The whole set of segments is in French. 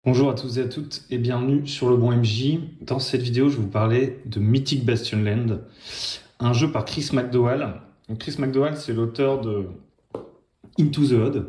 Bonjour à tous et à toutes et bienvenue sur Le Bon MJ. Dans cette vidéo, je vais vous parler de Mythic Bastion Land, un jeu par Chris McDowell. Donc, Chris McDowell, c'est l'auteur de Into the Odd.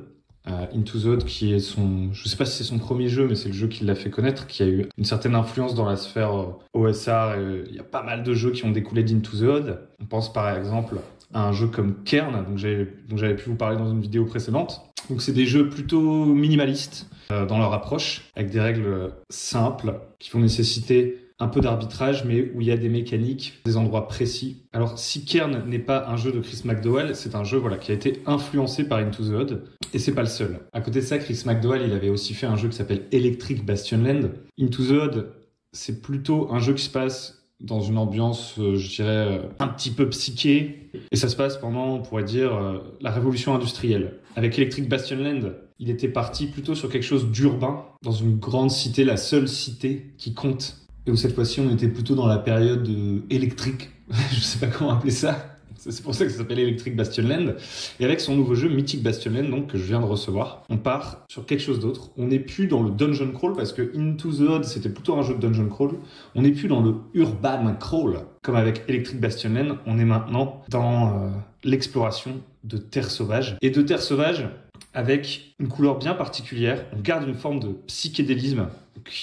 Into the Odd qui est son... Je ne sais pas si c'est son premier jeu, mais c'est le jeu qui l'a fait connaître, qui a eu une certaine influence dans la sphère OSR. Il y a pas mal de jeux qui ont découlé d'Into the Odd. On pense par exemple à un jeu comme Kern, dont j'avais pu vous parler dans une vidéo précédente. Donc c'est des jeux plutôt minimalistes dans leur approche, avec des règles simples qui vont nécessiter un peu d'arbitrage, mais où il y a des mécaniques, des endroits précis. Alors si Kern n'est pas un jeu de Chris McDowell, c'est un jeu qui a été influencé par Into the Odd, et c'est pas le seul. À côté de ça, Chris McDowell, il avait aussi fait un jeu qui s'appelle Electric Bastion Land. Into the Odd, c'est plutôt un jeu qui se passe dans une ambiance, je dirais, un petit peu psyché. Et ça se passe pendant, on pourrait dire, la révolution industrielle. Avec Electric Bastion Land, il était parti plutôt sur quelque chose d'urbain, dans une grande cité, la seule cité qui compte. Et où cette fois-ci, on était plutôt dans la période électrique. Je sais pas comment appeler ça. C'est pour ça que ça s'appelle Electric Bastion Land. Et avec son nouveau jeu Mythic Bastion Land, donc, que je viens de recevoir, on part sur quelque chose d'autre. On n'est plus dans le dungeon crawl, parce que Into the Odd, c'était plutôt un jeu de dungeon crawl. On n'est plus dans le urban crawl, comme avec Electric Bastion Land. On est maintenant dans l'exploration de terre sauvage. Et de terre sauvage avec une couleur bien particulière. On garde une forme de psychédélisme,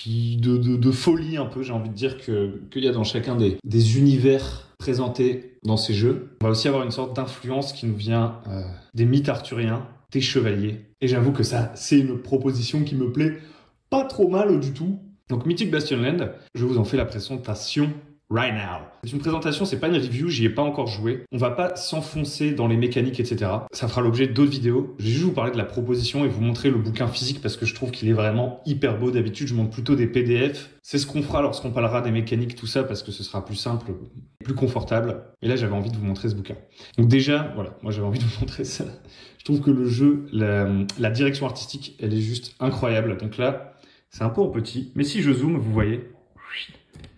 de folie un peu, j'ai envie de dire, qu'il y a dans chacun des univers présentés dans ces jeux. On va aussi avoir une sorte d'influence qui nous vient des mythes arthuriens, des chevaliers. Et j'avoue que ça, c'est une proposition qui me plaît pas trop mal du tout. Donc Mythic Bastion Land, je vous en fais la présentation right now. C'est une présentation, c'est pas une review, j'y ai pas encore joué. On va pas s'enfoncer dans les mécaniques, etc. Ça fera l'objet d'autres vidéos. Je vais juste vous parler de la proposition et vous montrer le bouquin physique parce que je trouve qu'il est vraiment hyper beau. D'habitude, je montre plutôt des PDF. C'est ce qu'on fera lorsqu'on parlera des mécaniques, tout ça, parce que ce sera plus simple, plus confortable. Et là, j'avais envie de vous montrer ce bouquin. Donc déjà, voilà, moi j'avais envie de vous montrer ça. Je trouve que le jeu, la direction artistique, elle est juste incroyable. Donc là, c'est un peu en petit, mais si je zoome, vous voyez...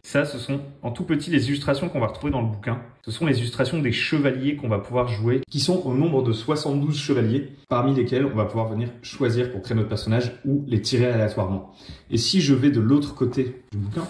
Ça, ce sont en tout petit les illustrations qu'on va retrouver dans le bouquin. Ce sont les illustrations des chevaliers qu'on va pouvoir jouer, qui sont au nombre de 72 chevaliers, parmi lesquels on va pouvoir venir choisir pour créer notre personnage ou les tirer aléatoirement. Et si je vais de l'autre côté du bouquin,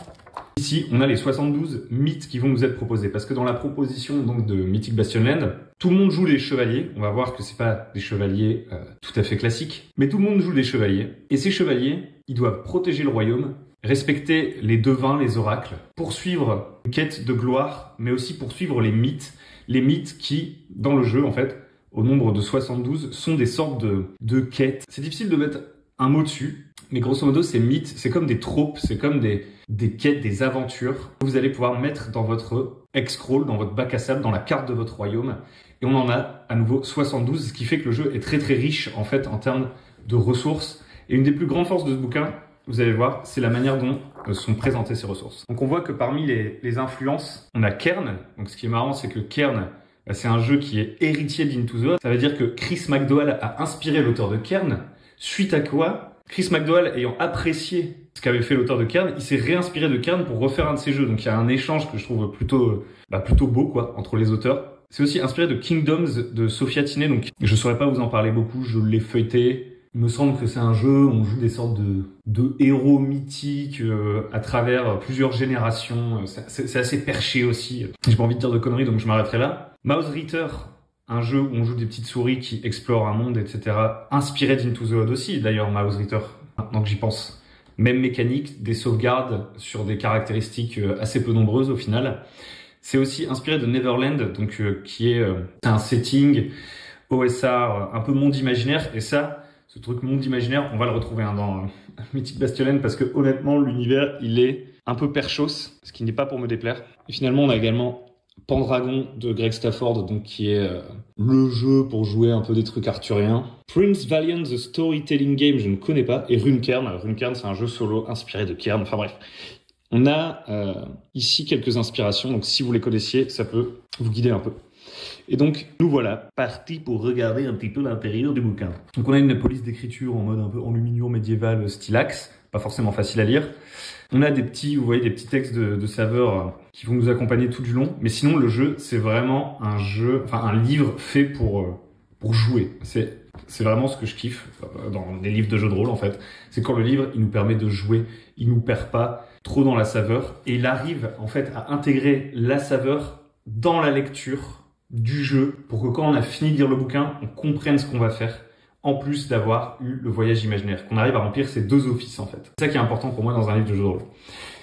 ici, on a les 72 mythes qui vont nous être proposés. Parce que dans la proposition donc, de Mythic Bastion Land, tout le monde joue les chevaliers. On va voir que c'est pas des chevaliers tout à fait classiques, mais tout le monde joue des chevaliers. Et ces chevaliers, ils doivent protéger le royaume, respecter les devins, les oracles, poursuivre une quête de gloire, mais aussi poursuivre les mythes qui, dans le jeu, en fait, au nombre de 72, sont des sortes de quêtes. C'est difficile de mettre un mot dessus, mais grosso modo, ces mythes, c'est comme des tropes, c'est comme des quêtes, des aventures que vous allez pouvoir mettre dans votre X-Scroll, dans votre bac à sable, dans la carte de votre royaume. Et on en a à nouveau 72, ce qui fait que le jeu est très très riche, en fait, en termes de ressources. Et une des plus grandes forces de ce bouquin, vous allez voir, c'est la manière dont sont présentées ces ressources. Donc on voit que parmi les influences, on a Kern. Donc ce qui est marrant, c'est que Kern, c'est un jeu qui est héritier d'Into the Odd. Ça veut dire que Chris McDowell a inspiré l'auteur de Kern, suite à quoi, Chris McDowell ayant apprécié ce qu'avait fait l'auteur de Kern, il s'est réinspiré de Kern pour refaire un de ses jeux. Donc il y a un échange que je trouve plutôt beau quoi, entre les auteurs. C'est aussi inspiré de Kingdoms de Sophia Tiné. Donc je saurais pas vous en parler beaucoup, je l'ai feuilleté. Il me semble que c'est un jeu où on joue des sortes de héros mythiques à travers plusieurs générations. C'est assez perché aussi. J'ai pas envie de dire de conneries, donc je m'arrêterai là. Mausritter, un jeu où on joue des petites souris qui explorent un monde, etc. Inspiré d'Into the Odd aussi, d'ailleurs, Mausritter, maintenant que j'y pense. Même mécanique, des sauvegardes sur des caractéristiques assez peu nombreuses au final. C'est aussi inspiré de Neverland, donc qui est un setting OSR, un peu monde imaginaire, et ça... Ce truc monde imaginaire, on va le retrouver dans Mythic Bastion Land parce que honnêtement, l'univers, il est un peu perchos, ce qui n'est pas pour me déplaire. Et finalement, on a également Pendragon de Greg Stafford, donc qui est le jeu pour jouer un peu des trucs arthuriens. Prince Valiant, The Storytelling Game, je ne connais pas. Et Runekern. Runekern, c'est un jeu solo inspiré de Kern. Enfin bref. On a ici quelques inspirations, donc si vous les connaissiez, ça peut vous guider un peu. Et donc, nous voilà partis pour regarder un petit peu l'intérieur du bouquin. Donc on a une police d'écriture en mode un peu enluminure médiéval stylax, pas forcément facile à lire. On a des petits, vous voyez, des petits textes de saveurs qui vont nous accompagner tout du long. Mais sinon, le jeu, c'est vraiment un jeu, enfin un livre fait pour jouer. C'est c'est vraiment ce que je kiffe dans les livres de jeux de rôle en fait. C'est quand le livre, il nous permet de jouer, il nous perd pas trop dans la saveur et il arrive en fait à intégrer la saveur dans la lecture du jeu pour que quand on a fini de lire le bouquin, on comprenne ce qu'on va faire en plus d'avoir eu le voyage imaginaire, qu'on arrive à remplir ces deux offices en fait. C'est ça qui est important pour moi dans un livre de jeu de rôle.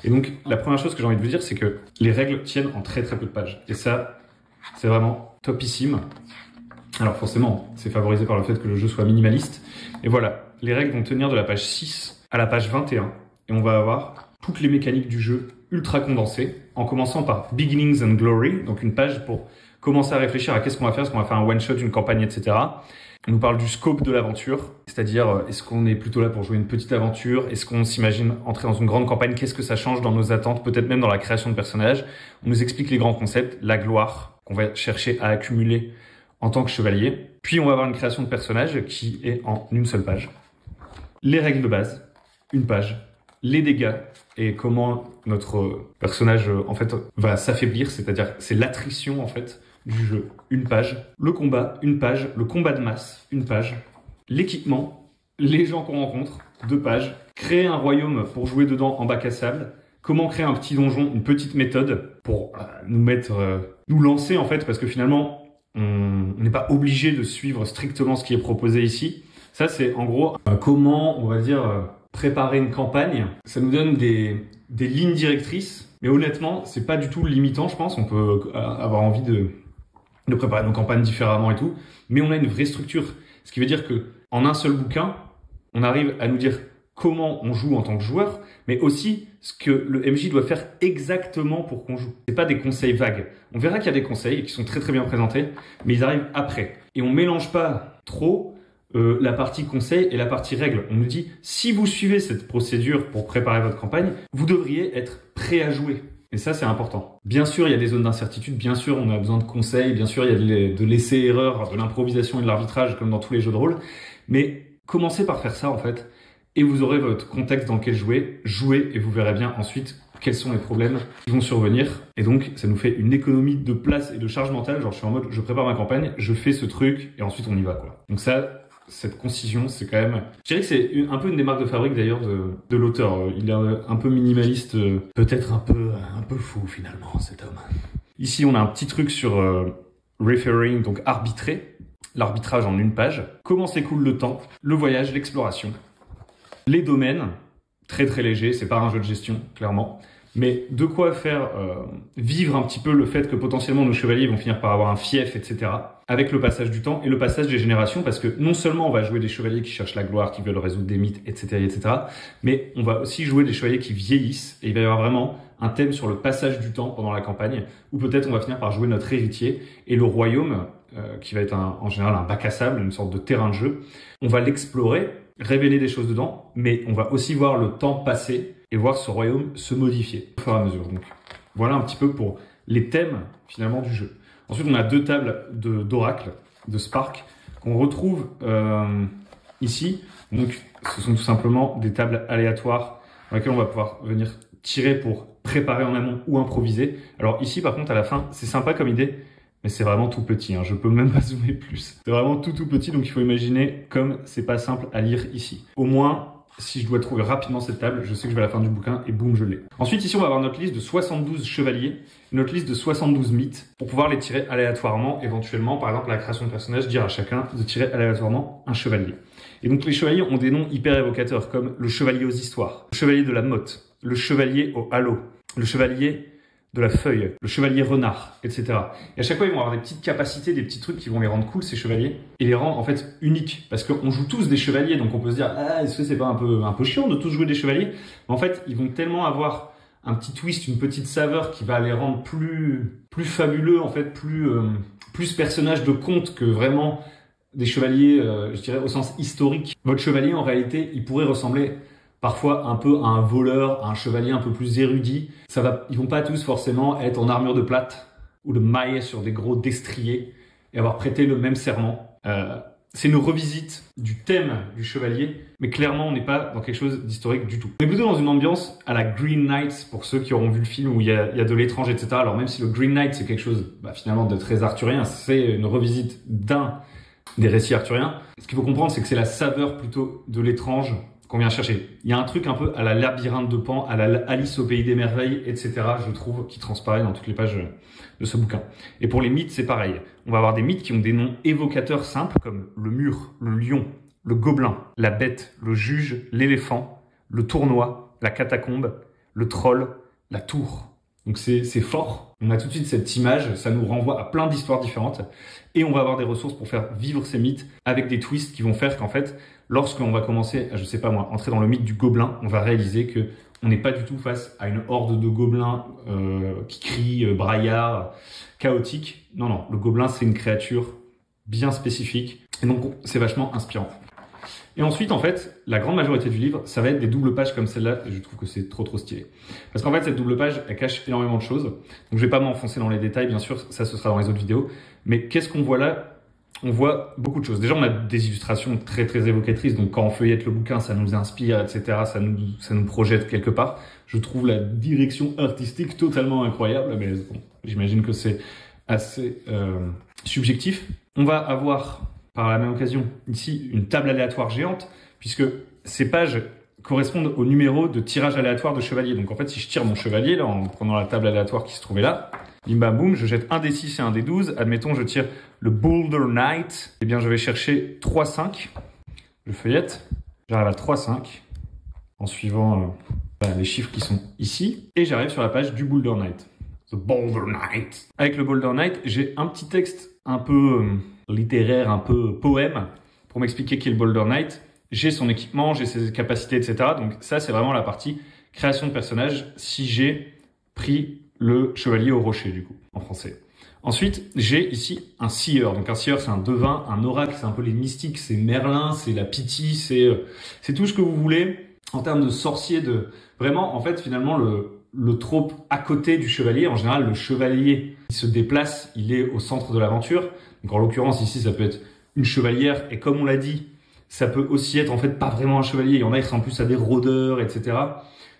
Et donc la première chose que j'ai envie de vous dire, c'est que les règles tiennent en très très peu de pages. Et ça, c'est vraiment topissime. Alors forcément, c'est favorisé par le fait que le jeu soit minimaliste. Et voilà, les règles vont tenir de la page 6 à la page 21. Et on va avoir toutes les mécaniques du jeu ultra condensées, en commençant par Beginnings and Glory, donc une page pour commencer à réfléchir à qu'est-ce qu'on va faire, est-ce qu'on va faire un one-shot, une campagne, etc. On nous parle du scope de l'aventure, c'est-à-dire est-ce qu'on est plutôt là pour jouer une petite aventure, est-ce qu'on s'imagine entrer dans une grande campagne, qu'est-ce que ça change dans nos attentes, peut-être même dans la création de personnages. On nous explique les grands concepts, la gloire qu'on va chercher à accumuler en tant que chevalier. Puis on va avoir une création de personnage qui est en une seule page. Les règles de base, une page. Les dégâts et comment notre personnage en fait va s'affaiblir, c'est-à-dire c'est l'attrition en fait du jeu, une page. Le combat, une page. Le combat de masse, une page. L'équipement, les gens qu'on rencontre, 2 pages. Créer un royaume pour jouer dedans en bac à sable. Comment créer un petit donjon, une petite méthode pour nous lancer en fait, parce que finalement on n'est pas obligé de suivre strictement ce qui est proposé ici. Ça c'est en gros comment on va dire préparer une campagne. Ça nous donne des lignes directrices, mais honnêtement c'est pas du tout limitant, je pense. On peut avoir envie de préparer nos campagnes différemment et tout, mais on a une vraie structure. Ce qui veut dire que en un seul bouquin, on arrive à nous dire comment on joue en tant que joueur, mais aussi ce que le MJ doit faire exactement pour qu'on joue. C'est pas des conseils vagues. On verra qu'il y a des conseils qui sont très très bien présentés, mais ils arrivent après. Et on mélange pas trop la partie conseil et la partie règle. On nous dit, si vous suivez cette procédure pour préparer votre campagne, vous devriez être prêt à jouer. Et ça, c'est important. Bien sûr, il y a des zones d'incertitude. Bien sûr, on a besoin de conseils. Bien sûr, il y a de l'essai-erreur, de l'improvisation et de l'arbitrage, comme dans tous les jeux de rôle. Mais commencez par faire ça, en fait. Et vous aurez votre contexte dans lequel jouer. Jouez et vous verrez bien ensuite quels sont les problèmes qui vont survenir. Et donc, ça nous fait une économie de place et de charge mentale. Genre, je suis en mode, je prépare ma campagne, je fais ce truc et ensuite on y va, quoi. Donc ça, cette concision, c'est quand même... Je dirais que c'est un peu une des marques de fabrique d'ailleurs de l'auteur. Il est un peu minimaliste, peut-être un peu fou finalement, cet homme. Ici, on a un petit truc sur referring, donc arbitrer, l'arbitrage en une page. Comment s'écoule le temps, le voyage, l'exploration, les domaines, très très léger, c'est pas un jeu de gestion, clairement. Mais de quoi faire vivre un petit peu le fait que potentiellement nos chevaliers vont finir par avoir un fief, etc. Avec le passage du temps et le passage des générations, parce que non seulement on va jouer des chevaliers qui cherchent la gloire, qui veulent résoudre des mythes, etc., etc., mais on va aussi jouer des chevaliers qui vieillissent, et il va y avoir vraiment un thème sur le passage du temps pendant la campagne, ou peut-être on va finir par jouer notre héritier, et le royaume, qui va être en général un bac à sable, une sorte de terrain de jeu, on va l'explorer, révéler des choses dedans, mais on va aussi voir le temps passer, et voir ce royaume se modifier au fur et à mesure. Donc voilà un petit peu pour les thèmes finalement du jeu. Ensuite, on a 2 tables d'oracle, de Spark, qu'on retrouve ici. Donc ce sont tout simplement des tables aléatoires dans lesquelles on va pouvoir venir tirer pour préparer en amont ou improviser. Alors ici par contre à la fin, c'est sympa comme idée, mais c'est vraiment tout petit, hein. Je peux même pas zoomer plus. C'est vraiment tout petit, donc il faut imaginer comme c'est pas simple à lire ici. Au moins, si je dois trouver rapidement cette table, je sais que je vais à la fin du bouquin et boum, je l'ai. Ensuite, ici, on va avoir notre liste de 72 chevaliers, notre liste de 72 mythes, pour pouvoir les tirer aléatoirement, éventuellement. Par exemple, la création de personnage, dire à chacun de tirer aléatoirement un chevalier. Et donc, les chevaliers ont des noms hyper évocateurs, comme le chevalier aux histoires, le chevalier de la motte, le chevalier au halo, le chevalier de la feuille, le chevalier renard, etc. Et à chaque fois, ils vont avoir des petites capacités, des petits trucs qui vont les rendre cool, ces chevaliers, et les rendre en fait uniques. Parce qu'on joue tous des chevaliers, donc on peut se dire, ah, est-ce que c'est pas un peu chiant de tous jouer des chevaliers? Mais en fait, ils vont tellement avoir un petit twist, une petite saveur qui va les rendre plus fabuleux, en fait, plus personnages de conte que vraiment des chevaliers, je dirais, au sens historique. Votre chevalier, en réalité, il pourrait ressembler parfois un peu à un voleur, à un chevalier un peu plus érudit. Ils vont pas tous forcément être en armure de plate ou de maille sur des gros destriers et avoir prêté le même serment. C'est une revisite du thème du chevalier, mais clairement on n'est pas dans quelque chose d'historique du tout. On est plutôt dans une ambiance à la Green Knight, pour ceux qui auront vu le film où il y a de l'étrange, etc. Alors même si le Green Knight c'est quelque chose finalement de très arthurien, c'est une revisite d'un des récits arthuriens. Ce qu'il faut comprendre, c'est que c'est la saveur plutôt de l'étrange qu'on vient chercher. Il y a un truc un peu à la labyrinthe de Pan, à la Alice au pays des merveilles, etc., je trouve, qui transparaît dans toutes les pages de ce bouquin. Et pour les mythes, c'est pareil. On va avoir des mythes qui ont des noms évocateurs simples, comme le mur, le lion, le gobelin, la bête, le juge, l'éléphant, le tournoi, la catacombe, le troll, la tour. Donc c'est fort. On a tout de suite cette image, ça nous renvoie à plein d'histoires différentes. Et on va avoir des ressources pour faire vivre ces mythes avec des twists qui vont faire qu'en fait, lorsqu'on va commencer à, je sais pas moi, entrer dans le mythe du gobelin, on va réaliser que on n'est pas du tout face à une horde de gobelins qui crient, braillards, chaotiques. Non, non, le gobelin, c'est une créature bien spécifique. Et donc, c'est vachement inspirant. Et ensuite, en fait, la grande majorité du livre, ça va être des doubles pages comme celle-là, et je trouve que c'est trop stylé. Parce qu'en fait, cette double page, elle cache énormément de choses. Donc, je vais pas m'enfoncer dans les détails, bien sûr, ça, ce sera dans les autres vidéos. Mais qu'est-ce qu'on voit là? On voit beaucoup de choses. Déjà, on a des illustrations très évocatrices. Donc, quand on feuillette le bouquin, ça nous inspire, etc. Ça nous projette quelque part. Je trouve la direction artistique totalement incroyable. Mais bon, j'imagine que c'est assez subjectif. On va avoir, par la même occasion, ici, une table aléatoire géante, puisque ces pages correspondent au numéro de tirage aléatoire de chevalier. Donc, en fait, si je tire mon chevalier, là, en prenant la table aléatoire qui se trouvait là, bim bam boum, je jette un des 6 et un des 12. Admettons, je tire le Boulder Knight. Eh bien, je vais chercher 3-5. Je feuillette. J'arrive à 3-5 en suivant les chiffres qui sont ici. Et j'arrive sur la page du Boulder Knight. The Boulder Knight. Avec le Boulder Knight, j'ai un petit texte un peu littéraire, un peu poème pour m'expliquer qui est le Boulder Knight. J'ai son équipement, j'ai ses capacités, etc. Donc ça, c'est vraiment la partie création de personnage si j'ai pris le chevalier au rocher, du coup, en français. Ensuite, j'ai ici un seer. Donc un seer, c'est un devin, un oracle, c'est un peu les mystiques, c'est Merlin, c'est la Pythie, c'est tout ce que vous voulez en termes de sorcier, de vraiment, en fait, finalement, le trope à côté du chevalier. En général, le chevalier qui se déplace, il est au centre de l'aventure. Donc en l'occurrence, ici, ça peut être une chevalière. Et comme on l'a dit, ça peut aussi être en fait pas vraiment un chevalier. Il y en a qui ressemblent plus à des rôdeurs, etc.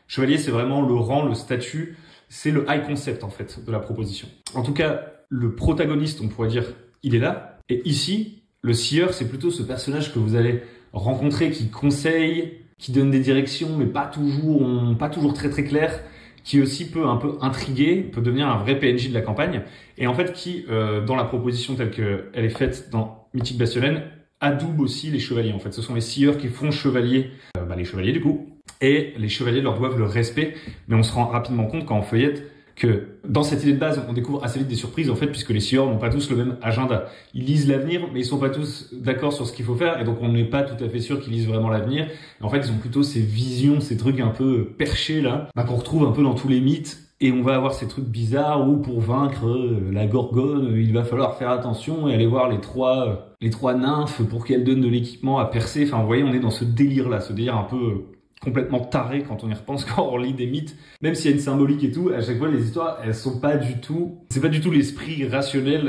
Chevalier, c'est vraiment le rang, le statut. C'est le high concept, en fait, de la proposition. En tout cas, le protagoniste, on pourrait dire, il est là. Et ici, le seer, c'est plutôt ce personnage que vous allez rencontrer, qui conseille, qui donne des directions, mais pas toujours très claires, qui aussi peut un peu intriguer, peut devenir un vrai PNJ de la campagne. Et en fait, qui, dans la proposition telle qu'elle est faite dans Mythique Bastion-Land, adoube aussi les chevaliers. En fait, ce sont les seers qui font chevalier, les chevaliers du coup. Et les chevaliers leur doivent le respect, mais on se rend rapidement compte quand on feuillette que dans cette idée de base, on découvre assez vite des surprises en fait, puisque les seers n'ont pas tous le même agenda. Ils lisent l'avenir, mais ils sont pas tous d'accord sur ce qu'il faut faire, et donc on n'est pas tout à fait sûr qu'ils lisent vraiment l'avenir. En fait, ils ont plutôt ces visions, ces trucs un peu perchés là, qu'on retrouve un peu dans tous les mythes. Et on va avoir ces trucs bizarres où pour vaincre la Gorgone, il va falloir faire attention et aller voir les trois nymphes pour qu'elles donnent de l'équipement à percer. Enfin, vous voyez, on est dans ce délire-là, ce délire un peu complètement taré quand on y repense, quand on lit des mythes. Même s'il y a une symbolique et tout, à chaque fois, les histoires, elles sont pas du tout... C'est pas du tout l'esprit rationnel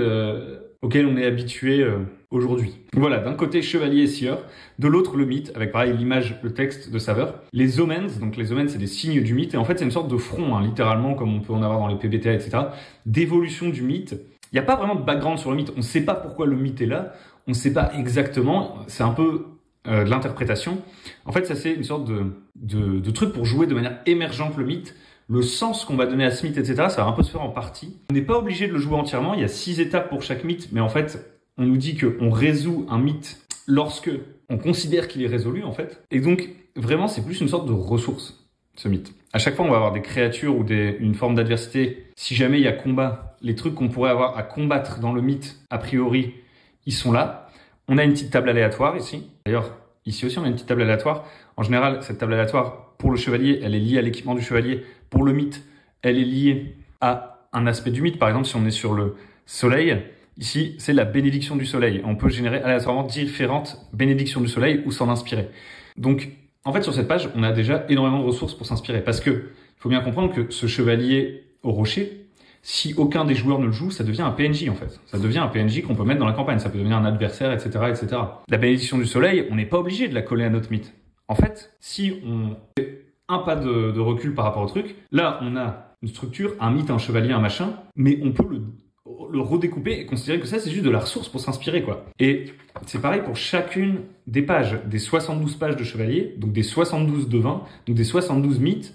auquel on est habitué aujourd'hui. Voilà, d'un côté, chevalier et seer. De l'autre, le mythe, avec pareil, l'image, le texte de saveur. Les omens, donc les omens, c'est des signes du mythe. Et en fait, c'est une sorte de front, littéralement, comme on peut en avoir dans les PBTA, etc. D'évolution du mythe. Il n'y a pas vraiment de background sur le mythe. On ne sait pas pourquoi le mythe est là. On ne sait pas exactement. C'est un peu de l'interprétation. En fait, ça c'est une sorte de truc pour jouer de manière émergente le mythe. Le sens qu'on va donner à ce mythe, etc., ça va un peu se faire en partie. On n'est pas obligé de le jouer entièrement. Il y a 6 étapes pour chaque mythe, mais en fait, on nous dit qu'on résout un mythe lorsque on considère qu'il est résolu, en fait. Et donc, vraiment, c'est plus une sorte de ressource, ce mythe. À chaque fois, on va avoir des créatures ou une forme d'adversité. Si jamais il y a combat, les trucs qu'on pourrait avoir à combattre dans le mythe, a priori, ils sont là. On a une petite table aléatoire ici. D'ailleurs, ici aussi, on a une petite table aléatoire. En général, cette table aléatoire, pour le chevalier, elle est liée à l'équipement du chevalier. Pour le mythe, elle est liée à un aspect du mythe. Par exemple, si on est sur le soleil, ici, c'est la bénédiction du soleil. On peut générer aléatoirement différentes bénédictions du soleil ou s'en inspirer. Donc, en fait, sur cette page, on a déjà énormément de ressources pour s'inspirer. Parce que, il faut bien comprendre que ce chevalier au rocher, si aucun des joueurs ne le joue, ça devient un PNJ en fait. Ça devient un PNJ qu'on peut mettre dans la campagne. Ça peut devenir un adversaire, etc., etc. La bénédiction du soleil, on n'est pas obligé de la coller à notre mythe. En fait, si on fait un pas de recul par rapport au truc, là, on a une structure, un mythe, un chevalier, un machin, mais on peut le redécouper et considérer que ça, c'est juste de la ressource pour s'inspirer, quoi. Et c'est pareil pour chacune des pages, des 72 pages de Chevalier, donc des 72 devins, donc des 72 mythes,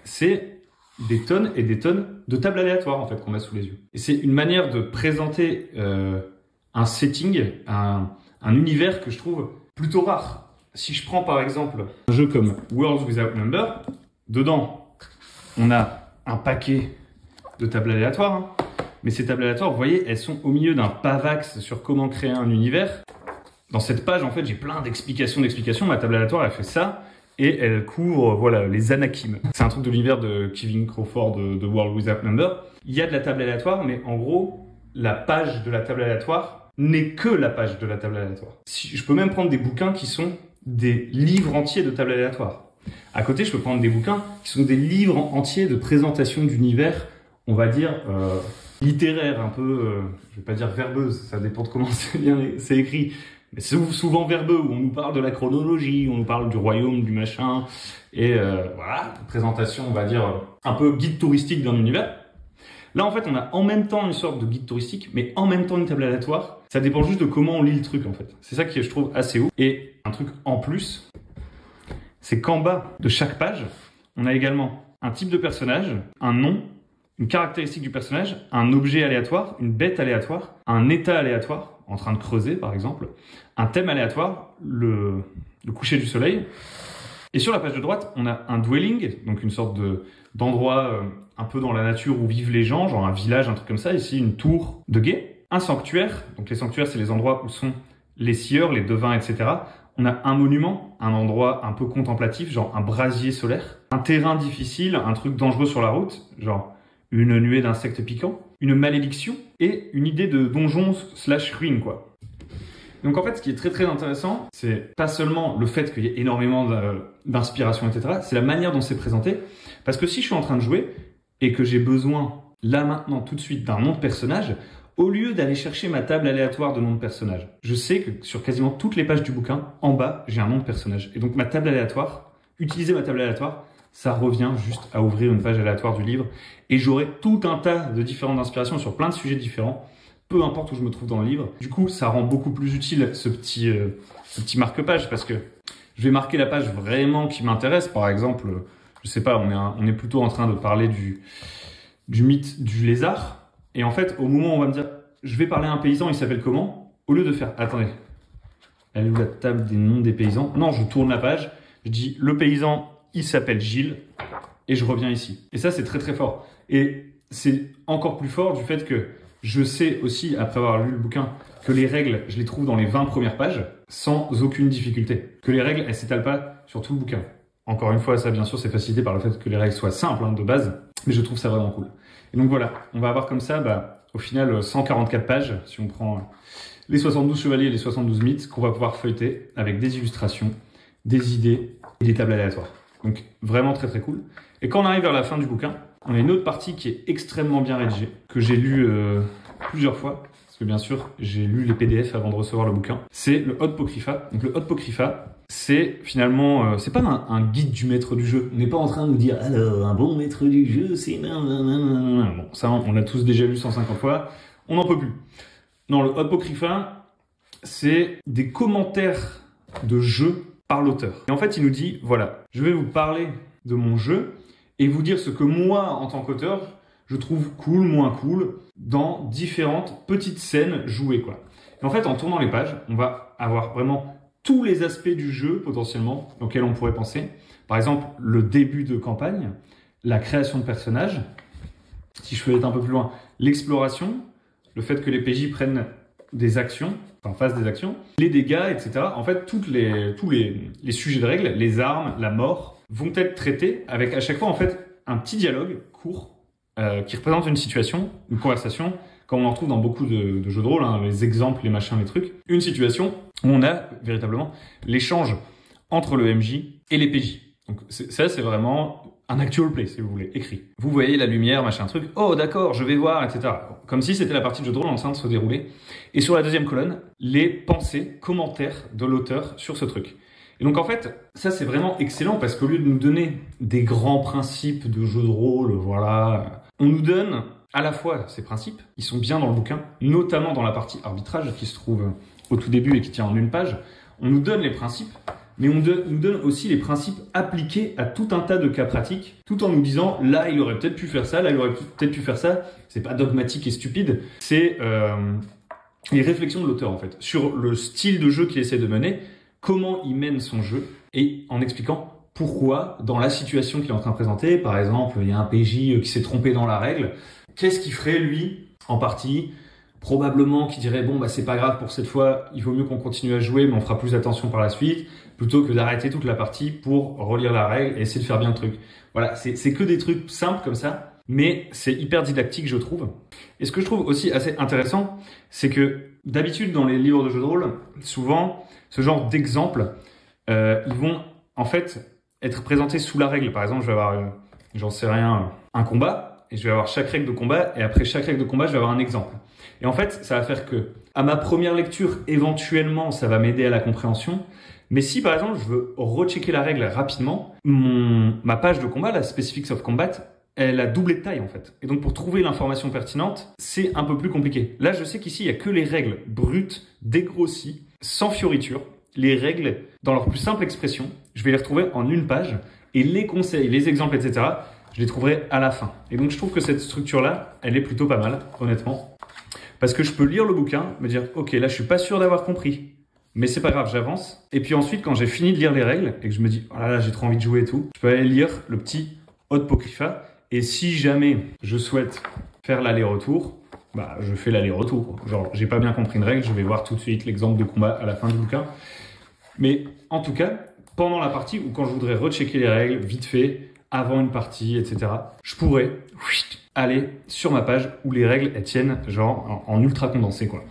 c'est des tonnes et des tonnes de tables aléatoires, en fait, qu'on a sous les yeux. Et c'est une manière de présenter un setting, un univers que je trouve plutôt rare. Si je prends, par exemple, un jeu comme Worlds Without Number, dedans, on a un paquet de tables aléatoires, hein. Mais ces tables aléatoires, vous voyez, elles sont au milieu d'un pavax sur comment créer un univers. Dans cette page, en fait, j'ai plein d'explications. Ma table aléatoire, elle fait ça et elle couvre, voilà, les Anakim. C'est un truc de l'univers de Kevin Crawford de World Without Number. Il y a de la table aléatoire, mais en gros, la page de la table aléatoire n'est que la page de la table aléatoire. Je peux même prendre des bouquins qui sont des livres entiers de tables aléatoires. À côté, je peux prendre des bouquins qui sont des livres entiers de présentation d'univers, on va dire, littéraire, un peu, je vais pas dire verbeuse, ça dépend de comment c'est écrit, mais c'est souvent verbeux, où on nous parle de la chronologie, on nous parle du royaume, du machin, et voilà, présentation, on va dire, un peu guide touristique d'un univers. Là, en fait, on a en même temps une sorte de guide touristique, mais en même temps une table aléatoire. Ça dépend juste de comment on lit le truc, en fait. C'est ça qui, je trouve, assez ouf. Et un truc en plus, c'est qu'en bas de chaque page, on a également un type de personnage, un nom, une caractéristique du personnage, un objet aléatoire, une bête aléatoire, un état aléatoire, en train de creuser par exemple, un thème aléatoire, le coucher du soleil. Et sur la page de droite, on a un dwelling, donc une sorte d'endroit un peu dans la nature où vivent les gens, genre un village, un truc comme ça. Ici, une tour de guet. Un sanctuaire, donc les sanctuaires, c'est les endroits où sont les sieurs, les devins, etc. On a un monument, un endroit un peu contemplatif, genre un brasier solaire. Un terrain difficile, un truc dangereux sur la route, genre une nuée d'insectes piquants, une malédiction et une idée de donjon / ruine, quoi. Donc en fait, ce qui est très très intéressant, c'est pas seulement le fait qu'il y ait énormément d'inspiration, etc. C'est la manière dont c'est présenté. Parce que si je suis en train de jouer et que j'ai besoin, là maintenant, tout de suite, d'un nom de personnage, au lieu d'aller chercher ma table aléatoire de nom de personnage, je sais que sur quasiment toutes les pages du bouquin, en bas, j'ai un nom de personnage. Et donc ma table aléatoire, utiliser ma table aléatoire, ça revient juste à ouvrir une page aléatoire du livre et j'aurai tout un tas de différentes inspirations sur plein de sujets différents, peu importe où je me trouve dans le livre. Du coup, ça rend beaucoup plus utile ce petit marque-page parce que je vais marquer la page vraiment qui m'intéresse. Par exemple, je sais pas, on est plutôt en train de parler du mythe du lézard et en fait, au moment où on va me dire je vais parler à un paysan, il s'appelle comment? Au lieu de faire, attendez, elle est où la table des noms des paysans? Non, je tourne la page, je dis le paysan, il s'appelle Gilles, et je reviens ici. Et ça, c'est très très fort. Et c'est encore plus fort du fait que je sais aussi, après avoir lu le bouquin, que les règles, je les trouve dans les 20 premières pages, sans aucune difficulté. Que les règles, elles s'étalent pas sur tout le bouquin. Encore une fois, ça, bien sûr, c'est facilité par le fait que les règles soient simples, hein, de base, mais je trouve ça vraiment cool. Et donc voilà, on va avoir comme ça, au final, 144 pages, si on prend les 72 chevaliers et les 72 mythes, qu'on va pouvoir feuilleter avec des illustrations, des idées et des tables aléatoires. Donc vraiment très très cool. Et quand on arrive vers la fin du bouquin, on a une autre partie qui est extrêmement bien rédigée, que j'ai lu plusieurs fois, parce que bien sûr j'ai lu les PDF avant de recevoir le bouquin. C'est le Hotpocrypha. Donc le Hotpocrypha, c'est finalement, c'est pas un guide du maître du jeu. On n'est pas en train de nous dire alors un bon maître du jeu c'est nanana. Bon, ça on l'a tous déjà lu 150 fois, on n'en peut plus. Non, le Hotpocrypha, c'est des commentaires de jeu par l'auteur. Et en fait, il nous dit, voilà, je vais vous parler de mon jeu et vous dire ce que moi, en tant qu'auteur, je trouve cool, moins cool, dans différentes petites scènes jouées, quoi. Et en fait, en tournant les pages, on va avoir vraiment tous les aspects du jeu, potentiellement, auxquels on pourrait penser. Par exemple, le début de campagne, la création de personnages. Si je fais un peu plus loin, l'exploration, le fait que les PJ prennent des actions, enfin fassent des actions, les dégâts, etc. En fait, tous les sujets de règles, les armes, la mort, vont être traités avec à chaque fois en fait un petit dialogue court qui représente une situation, une conversation, comme on en retrouve dans beaucoup de jeux de rôle, hein, les exemples, les machins, les trucs. Une situation où on a véritablement l'échange entre le MJ et les PJ. Donc ça, c'est vraiment un actual play, si vous voulez, écrit. Vous voyez la lumière, machin truc, oh d'accord, je vais voir, etc. Comme si c'était la partie de jeu de rôle en train de se dérouler. Et sur la deuxième colonne, les pensées, commentaires de l'auteur sur ce truc. Et donc en fait, ça c'est vraiment excellent parce qu'au lieu de nous donner des grands principes de jeu de rôle, voilà, on nous donne à la fois ces principes, ils sont bien dans le bouquin, notamment dans la partie arbitrage qui se trouve au tout début et qui tient en une page. On nous donne les principes, mais on nous donne aussi les principes appliqués à tout un tas de cas pratiques, tout en nous disant là il aurait peut-être pu faire ça, là il aurait peut-être pu faire ça. C'est pas dogmatique et stupide, c'est les réflexions de l'auteur en fait sur le style de jeu qu'il essaie de mener, comment il mène son jeu et en expliquant pourquoi dans la situation qu'il est en train de présenter, par exemple il y a un PJ qui s'est trompé dans la règle, qu'est-ce qu'il ferait lui en partie? Probablement qu'il dirait bon bah c'est pas grave pour cette fois, il vaut mieux qu'on continue à jouer mais on fera plus attention par la suite, plutôt que d'arrêter toute la partie pour relire la règle et essayer de faire bien le truc. Voilà, c'est que des trucs simples comme ça, mais c'est hyper didactique je trouve. Et ce que je trouve aussi assez intéressant, c'est que d'habitude dans les livres de jeux de rôle, souvent ce genre d'exemples, ils vont en fait être présentés sous la règle. Par exemple, je vais avoir, j'en sais rien, un combat, et je vais avoir chaque règle de combat, et après chaque règle de combat, je vais avoir un exemple. Et en fait, ça va faire que, à ma première lecture, éventuellement, ça va m'aider à la compréhension. Mais si, par exemple, je veux rechecker la règle rapidement, ma page de combat, la Specifics of Combat, elle a doublé de taille, en fait. Et donc, pour trouver l'information pertinente, c'est un peu plus compliqué. Là, je sais qu'ici, il n'y a que les règles brutes, dégrossies, sans fioriture. Les règles, dans leur plus simple expression, je vais les retrouver en une page. Et les conseils, les exemples, etc., je les trouverai à la fin. Et donc, je trouve que cette structure-là, elle est plutôt pas mal, honnêtement. Parce que je peux lire le bouquin, me dire, ok, là, je suis pas sûr d'avoir compris. Mais c'est pas grave, j'avance. Et puis ensuite, quand j'ai fini de lire les règles et que je me dis, oh là là, j'ai trop envie de jouer et tout, je peux aller lire le petit Apocrypha. Et si jamais je souhaite faire l'aller-retour, bah, je fais l'aller-retour. Genre, j'ai pas bien compris une règle, je vais voir tout de suite l'exemple de combat à la fin du bouquin. Mais en tout cas, pendant la partie ou quand je voudrais rechecker les règles vite fait, avant une partie, etc., je pourrais aller sur ma page où les règles elles tiennent genre en ultra condensé quoi.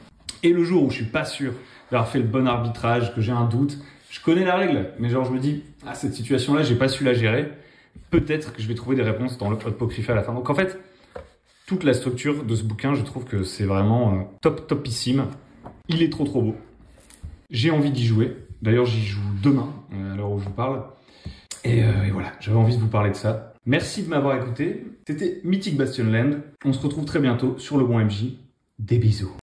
Et le jour où je suis pas sûr d'avoir fait le bon arbitrage, que j'ai un doute, je connais la règle, mais genre je me dis ah cette situation là j'ai pas su la gérer, peut-être que je vais trouver des réponses dans le Apocrypha à la fin. Donc en fait toute la structure de ce bouquin je trouve que c'est vraiment topissime. Il est trop beau. J'ai envie d'y jouer. D'ailleurs j'y joue demain à l'heure où je vous parle. Et voilà, j'avais envie de vous parler de ça. Merci de m'avoir écouté. C'était Mythic Bastion Land. On se retrouve très bientôt sur Le Bon MJ. Des bisous.